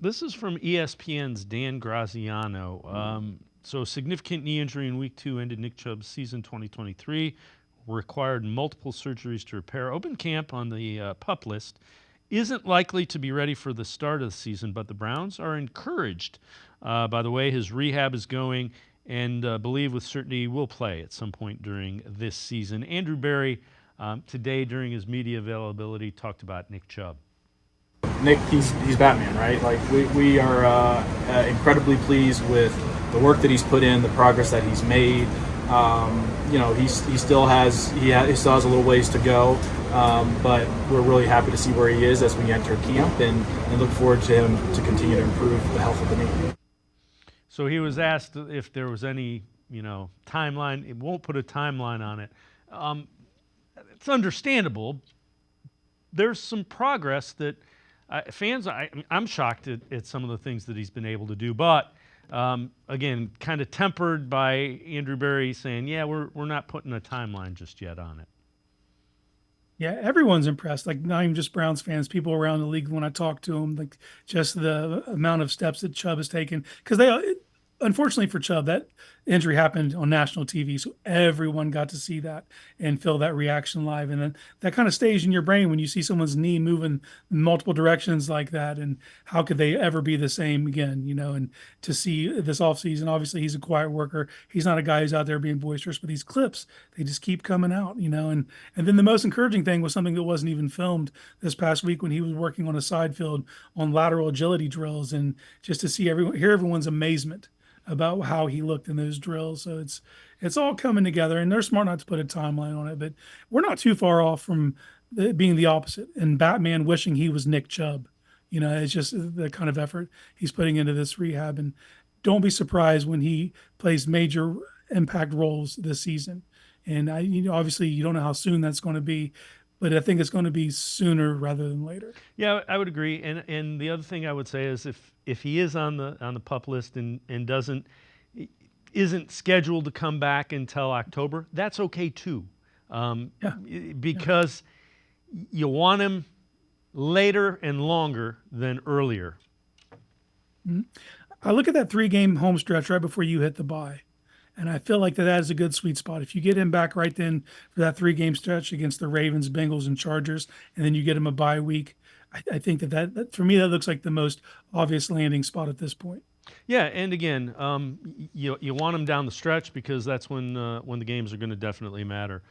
This is from ESPN's Dan Graziano. So, significant knee injury in week 2 ended Nick Chubb's season 2023. Required multiple surgeries to repair. Open camp on the PUP list. Isn't likely to be ready for the start of the season, but the Browns are encouraged by the way his rehab is going and believe with certainty he will play at some point during this season. Andrew Berry, today during his media availability, talked about Nick Chubb. Nick, he's Batman, right? Like we are incredibly pleased with the work that he's put in, the progress that he's made. He still has a little ways to go, but we're really happy to see where he is as we enter camp, and look forward to him to continue to improve the health of the knee. So he was asked if there was any, timeline. It won't put a timeline on it. It's understandable. There's some progress that fans. I'm shocked at some of the things that he's been able to do, but again, kind of tempered by Andrew Berry saying, "Yeah, we're not putting a timeline just yet on it." Yeah, everyone's impressed. Like not even just Browns fans, people around the league. When I talk to them, like just the amount of steps that Chubb has taken, because unfortunately for Chubb, that injury happened on national TV, so everyone got to see that and feel that reaction live, and then that kind of stays in your brain when you see someone's knee moving in multiple directions like that, and how could they ever be the same again, And to see this offseason, obviously he's a quiet worker. He's not a guy who's out there being boisterous, but these clips, they just keep coming out, and then the most encouraging thing was something that wasn't even filmed this past week when he was working on a side field on lateral agility drills, and just to hear everyone's amazement about how he looked in those drills. So it's all coming together, and they're smart not to put a timeline on it, but we're not too far off from being the opposite. And Batman wishing he was Nick Chubb. It's just the kind of effort he's putting into this rehab, and don't be surprised when he plays major impact roles this season. And obviously you don't know how soon that's going to be, but I think it's going to be sooner rather than later. Yeah, I would agree. And the other thing I would say is if he is on the pup list and doesn't isn't scheduled to come back until October, that's okay too, Yeah. because you want him later and longer than earlier. Mhm. I look at that 3-game home stretch right before you hit the bye. And I feel like that is a good sweet spot. If you get him back right then for that 3-game stretch against the Ravens, Bengals, and Chargers, and then you get him a bye week, I think that for me, that looks like the most obvious landing spot at this point. Yeah, and again, you want him down the stretch because that's when the games are going to definitely matter.